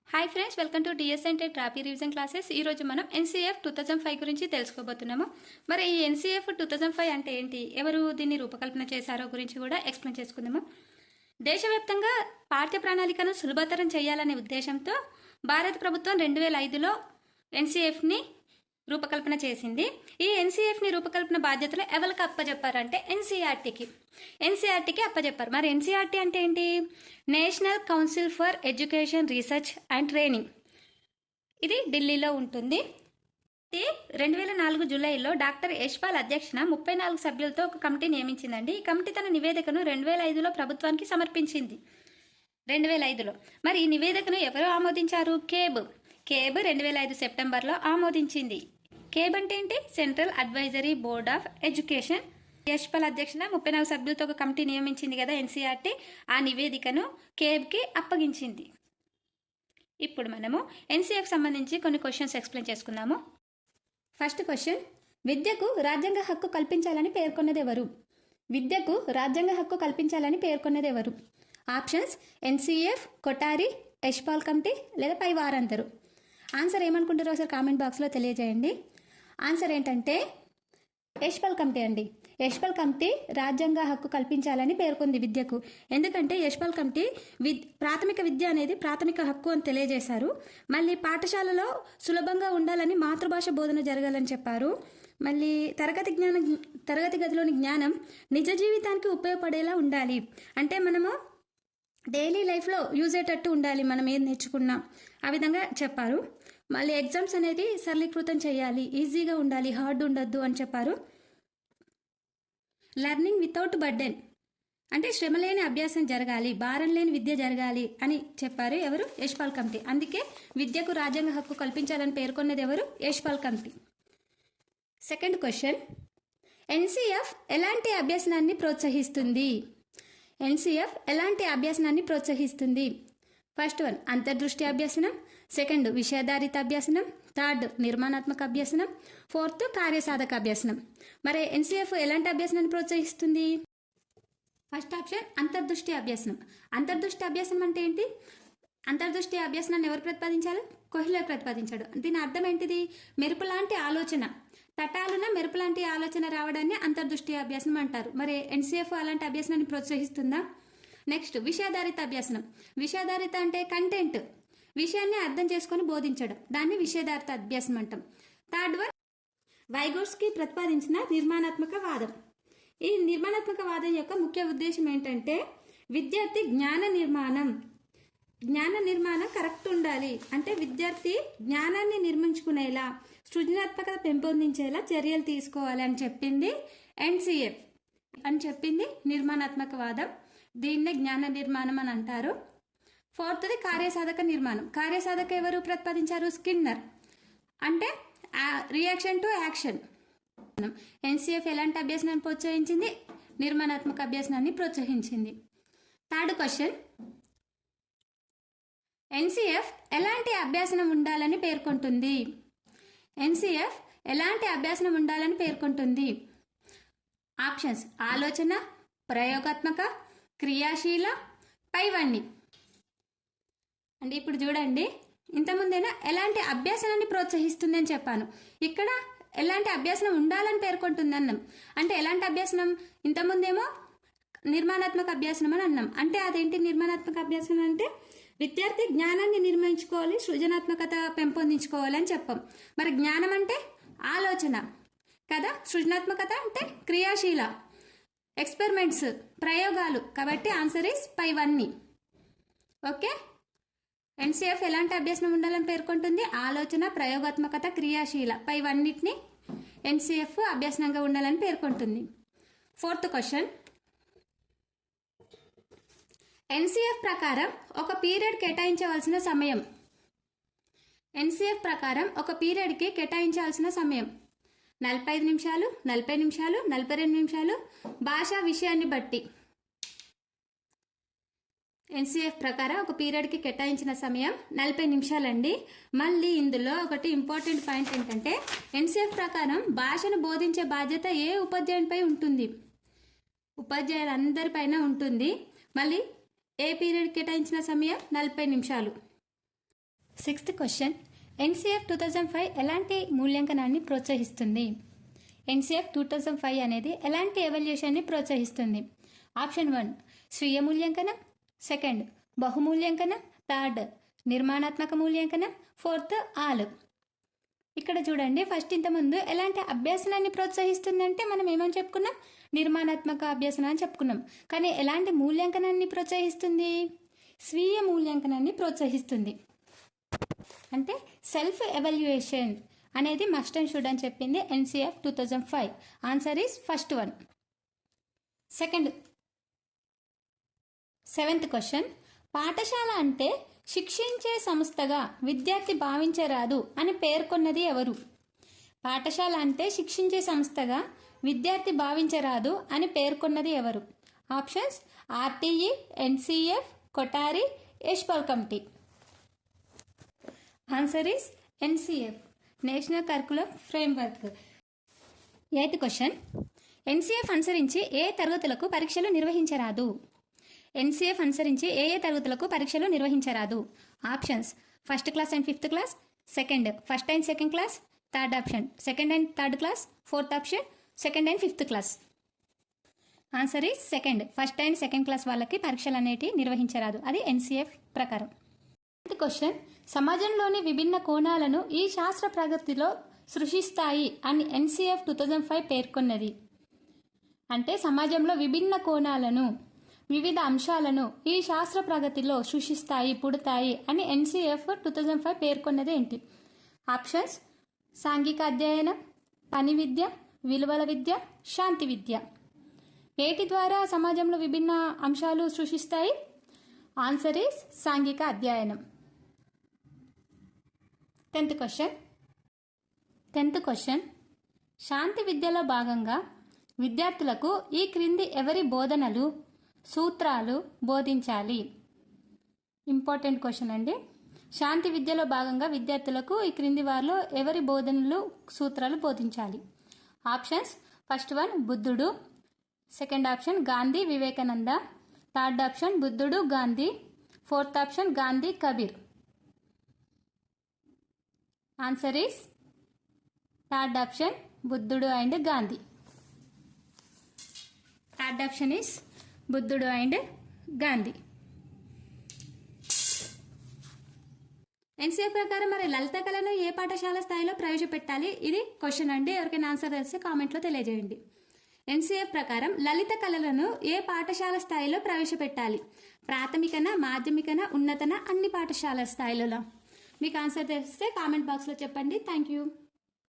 Hi friends, welcome to DSN tech ట్రాపీ revision classes. ఈరోజు మనం ఎన్సీఎఫ్ 2005 గురించి తెలుసుకోబోతున్నాము. మరి ఈ ఎన్సీఎఫ్ 2005 అంటే ఏంటి, ఎవరు దీన్ని రూపకల్పన చేశారో గురించి కూడా ఎక్స్ప్లెయిన్ చేసుకుందాము. దేశవ్యాప్తంగా పాఠ్య ప్రణాళికను సులభతరం చేయాలనే ఉద్దేశంతో భారత ప్రభుత్వం 2005లో ఎన్సీఎఫ్ని రూపకల్పన చేసింది. ఈ ఎన్సీఎఫ్ని రూపకల్పన బాధ్యతలు ఎవరికి అప్పచెప్పారంటే ఎన్సీఆర్టీకి అప్పచెప్పారు. మరి ఎన్సీఆర్టీ అంటే ఏంటి? National council for education research and training. ఇది ఢిల్లీలో ఉంటుంది. 2004 జూలైలో డాక్టర్ యశ్పాల్ అధ్యక్షన 34 సభ్యులతో ఒక కమిటీ నియమించిందండి. ఈ కమిటీ తన నివేదికను 2005లో ప్రభుత్వానికి సమర్పించింది. 2005లో మరి ఈ నివేదికను ఎవరు ఆమోదించారు? కేబ్ 2005 సెప్టెంబర్లో ఆమోదించింది. కేబ్ అంటే ఏంటి? Central advisory board of education. Yashpal అధ్యక్షన 34 సభ్యులతో ఒక కమిటీ నియమించింది కదా ఎన్సీఆర్టీ. ఆ నివేదికను కేబ్కి అప్పగించింది. ఇప్పుడు మనము ఎన్సీఎఫ్ సంబంధించి కొన్ని క్వశ్చన్స్ ఎక్స్ప్లెయిన్ చేసుకుందాము. ఫస్ట్ క్వశ్చన్, విద్యకు రాజ్యాంగ హక్కు కల్పించాలని పేర్కొన్నది ఎవరు? విద్యకు రాజ్యాంగ హక్కు కల్పించాలని పేర్కొన్నది ఎవరు? Options NCF, Kothari, Yashpal committee లేదా పై వారందరూ. ఆన్సర్ ఏమనుకుంటారో ఒకసారి కామెంట్ బాక్స్లో తెలియజేయండి. ఆన్సర్ ఏంటంటే యశ్పాల్ కమిటీ అండి. యశ్పాల్ కమిటీ రాజ్యాంగ హక్కు కల్పించాలని పేర్కొంది విద్యకు. ఎందుకంటే యశ్పాల్ కమిటీ ప్రాథమిక విద్య అనేది ప్రాథమిక హక్కు అని తెలియజేశారు. మళ్ళీ పాఠశాలలో సులభంగా ఉండాలని, మాతృభాష బోధన జరగాలని చెప్పారు. మళ్ళీ తరగతి గదిలోని జ్ఞానం నిజ జీవితానికి ఉపయోగపడేలా ఉండాలి. అంటే మనము డైలీ లైఫ్లో యూజ్ అయ్యేటట్టు ఉండాలి, మనం ఏది నేర్చుకున్నాం ఆ విధంగా చెప్పారు. మళ్ళీ ఎగ్జామ్స్ అనేది సరళీకృతం చేయాలి, ఈజీగా ఉండాలి, హార్డ్ ఉండొద్దు అని చెప్పారు. లెర్నింగ్ వితౌట్ బర్డెన్ అంటే శ్రమ లేని అభ్యాసం జరగాలి, భారం లేని విద్య జరగాలి అని చెప్పారు. ఎవరు? యశ్పాల్ కమిటీ. అందుకే విద్యకు రాజ్యాంగ హక్కు కల్పించాలని పేర్కొన్నది ఎవరు? Yashpal committee. Second question, NCF ఎలాంటి అభ్యసనాన్ని ప్రోత్సహిస్తుంది? ఎన్సీఎఫ్ ఎలాంటి అభ్యసనాన్ని ప్రోత్సహిస్తుంది? ఫస్ట్ వన్ అంతర్దృష్టి అభ్యసనం, సెకండ్ విషయాధారిత అభ్యసనం, థర్డ్ నిర్మాణాత్మక అభ్యసనం, ఫోర్త్ కార్యసాధక అభ్యసనం. మరి ఎన్సీఎఫ్ ఎలాంటి అభ్యసనాన్ని ప్రోత్సహిస్తుంది? ఫస్ట్ ఆప్షన్ అంతర్దృష్టి అభ్యసనం. అంతర్దృష్టి అభ్యసనం అంటే ఏంటి? అంతర్దృష్టి అభ్యసనాన్ని ఎవరు ప్రతిపాదించారు? కోహ్లే ప్రతిపాదించాడు. దీని అర్థం ఏంటిది? మెరుపు లాంటి ఆలోచన, తటాలున మెరుపు లాంటి ఆలోచన రావడాన్ని అంతర్దృష్టి అభ్యసనం అంటారు. మరి ఎన్సీఎఫ్ అలాంటి అభ్యసనాన్ని ప్రోత్సహిస్తుందా? నెక్స్ట్ విషయాధారిత అభ్యసనం. విషయాధారిత అంటే కంటెంట్, విషయాన్ని అర్థం చేసుకొని బోధించడం, దాన్ని విషయాధారిత అభ్యాసం అంటాం. థర్డ్ వన్ వైగోట్స్కి ప్రతిపాదించిన నిర్మాణాత్మక వాదం. ఈ నిర్మాణాత్మక వాదం యొక్క ముఖ్య ఉద్దేశం ఏంటంటే విద్యార్థి జ్ఞాన నిర్మాణం కరెక్ట్ ఉండాలి. అంటే విద్యార్థి జ్ఞానాన్ని నిర్మించుకునేలా, సృజనాత్మకత పెంపొందించేలా చర్యలు తీసుకోవాలి అని చెప్పింది ఎన్సీఎఫ్. అని చెప్పింది నిర్మాణాత్మక వాదం. దీన్నే జ్ఞాన నిర్మాణం అని అంటారు. ఫోర్త్ది కార్యసాధక నిర్మాణం. కార్యసాధక ఎవరు ప్రతిపాదించారు? స్కిన్నర్. అంటే రియాక్షన్ టు యాక్షన్. ఎన్సీఎఫ్ ఎలాంటి అభ్యసనాన్ని ప్రోత్సహించింది? నిర్మాణాత్మక అభ్యసనాన్ని ప్రోత్సహించింది. థర్డ్ క్వశ్చన్, ఎన్సీఎఫ్ ఎలాంటి అభ్యాసనం ఉండాలని పేర్కొంటుంది? ఎన్సీఎఫ్ ఎలాంటి అభ్యాసనం ఉండాలని పేర్కొంటుంది? ఆప్షన్స్ ఆలోచన, ప్రయోగాత్మక, క్రియాశీల, పైవన్నీ. అంటే ఇప్పుడు చూడండి, ఇంతకుముందేనా ఎలాంటి అభ్యాసనాన్ని ప్రోత్సహిస్తుంది అని చెప్పాను. ఇక్కడ ఎలాంటి అభ్యాసనం ఉండాలని పేర్కొంటుంది అన్నాం. అంటే ఎలాంటి అభ్యాసనం? ఇంతకుముందేమో నిర్మాణాత్మక అభ్యాసనం అని అన్నాం. అంటే అదేంటి నిర్మాణాత్మక అభ్యాసనం అంటే విద్యార్థి జ్ఞానాన్ని నిర్మించుకోవాలి, సృజనాత్మకత పెంపొందించుకోవాలి అని చెప్పాం. మరి జ్ఞానం అంటే ఆలోచన కదా, సృజనాత్మకత అంటే క్రియాశీల, ఎక్స్పెరిమెంట్స్, ప్రయోగాలు. కాబట్టి ఆన్సర్ ఈస్ పైవన్నీ. ఓకే, ఎన్సీఎఫ్ ఎలాంటి అభ్యాసనం ఉండాలని పేర్కొంటుంది? ఆలోచన, ప్రయోగాత్మకత, క్రియాశీల, పైవన్నిటిని ఎన్సీఎఫ్ అభ్యాసనంగా ఉండాలని పేర్కొంటుంది. ఫోర్త్ క్వశ్చన్, ఎన్సీఎఫ్ ప్రకారం ఒక పీరియడ్ కేటాయించవలసిన సమయం. ఎన్సీఎఫ్ ప్రకారం ఒక పీరియడ్కి కేటాయించాల్సిన సమయం 45 నిమిషాలు, 40 నిమిషాలు, 42 నిమిషాలు, భాషా విషయాన్ని బట్టి. ఎన్సీఎఫ్ ప్రకారం ఒక పీరియడ్కి కేటాయించిన సమయం 40 నిమిషాలండి. మళ్ళీ ఇందులో ఒకటి ఇంపార్టెంట్ పాయింట్ ఏంటంటే ఎన్సీఎఫ్ ప్రకారం భాషను బోధించే బాధ్యత ఏ ఉపాధ్యాయునిపై ఉంటుంది? ఉపాధ్యాయులందరిపైన ఉంటుంది. మళ్ళీ ఏ పీరియడ్ కేటాయించిన సమయం 40 నిమిషాలు. సిక్స్త్ క్వశ్చన్, ఎన్సీఎఫ్ 2005 ఎలాంటి మూల్యాంకనాన్ని ప్రోత్సహిస్తుంది? ఎన్సీఎఫ్ 2005 అనేది ఎలాంటి ఎవాల్యుయేషన్ని ప్రోత్సహిస్తుంది? ఆప్షన్ 1 స్వీయ మూల్యాంకనం, సెకండ్ బహుమూల్యాంకనం, థర్డ్ నిర్మాణాత్మక మూల్యాంకనం, ఫోర్త్ ఆల్. ఇక్కడ చూడండి, ఫస్ట్ ఇంతకుముందు ఎలాంటి అభ్యాసనాన్ని ప్రోత్సహిస్తుందంటే మనం ఏమని చెప్పుకున్నాం? నిర్మాణాత్మక అభ్యాసన అని చెప్పుకున్నాం. కానీ ఎలాంటి మూల్యాంకనాన్ని ప్రోత్సహిస్తుంది? స్వీయ మూల్యాంకనాన్ని ప్రోత్సహిస్తుంది. అంటే సెల్ఫ్ ఎవాల్యుయేషన్ అనేది మస్ట్ అండ్ షుడ్ అని చెప్పింది NCF 2005. Answer is first one. Seventh question, పాఠశాల అంటే శిక్షించే సంస్థగా విద్యార్థి భావించరాదు అని పేర్కొన్నది ఎవరు? పాఠశాల అంటే శిక్షించే సంస్థగా విద్యార్థి భావించరాదు అని పేర్కొన్నది ఎవరు? Options RTE, NCF, Kothari, Yashpal committee. Answer is NCF, national curriculum framework. Eighth question, NCF అనుసరించి ఏ తరగతులకు పరీక్షలు నిర్వహించరాదు? ఎన్సీఎఫ్ అనుసరించి ఏ తరగతులకు పరీక్షలు నిర్వహించరాదు? Options first class and fifth class, second first and second class, third option second and third class, fourth option second and fifth class. Answer is second, first and second class వాళ్ళకి పరీక్షలు అనేటివి నిర్వహించరాదు. అది NCF ప్రకారం. Question, సమాజంలోని విభిన్న కోణాలను ఈ శాస్త్ర ప్రగతిలో సృష్టిస్తాయి అని ఎన్సీఎఫ్ 2005 పేర్కొన్నది. అంటే సమాజంలో విభిన్న కోణాలను, వివిధ అంశాలను ఈ శాస్త్ర ప్రగతిలో సృష్టిస్తాయి, పుడతాయి అని ఎన్సీఎఫ్ 2005 పేర్కొన్నది ఏంటి? ఆప్షన్స్ సాంఘిక అధ్యయనం, పని విద్య, విలువల విద్య, శాంతి విద్య. వేటి ద్వారా సమాజంలో విభిన్న అంశాలు సృష్టిస్తాయి? ఆన్సర్ ఈస్ సాంఘిక అధ్యయనం. 10th క్వశ్చన్, శాంతి విద్యలో భాగంగా విద్యార్థులకు ఈ క్రింది ఎవరి బోధనలు, సూత్రాలు బోధించాలి? ఇంపార్టెంట్ క్వశ్చన్ అండి. శాంతి విద్యలో భాగంగా విద్యార్థులకు ఈ క్రింది వారిలో ఎవరి బోధనలు, సూత్రాలు బోధించాలి? ఆప్షన్స్ ఫస్ట్ వన్ బుద్ధుడు, second option Gandhi Vivekananda, third option బుద్ధుడు Gandhi, fourth option Gandhi Kabir. Answer is third option బుద్ధుడు and Gandhi. Third option is బుద్ధుడు అండ్ గాంధీ. ఎన్సీఎఫ్ ప్రకారం మరి లలిత కళను ఏ పాఠశాల స్థాయిలో ప్రవేశపెట్టాలి? ఇది క్వశ్చన్ అండి. ఎవరికైనా ఆన్సర్ తెలిస్తే కామెంట్లో తెలియజేయండి. ఎన్సీఎఫ్ ప్రకారం లలిత కళలను ఏ పాఠశాల స్థాయిలో ప్రవేశపెట్టాలి? ప్రాథమికన, మాధ్యమికన, ఉన్నతన, అన్ని పాఠశాల స్థాయిలలో? మీకు ఆన్సర్ తెలిస్తే కామెంట్ బాక్స్లో చెప్పండి. Thank you.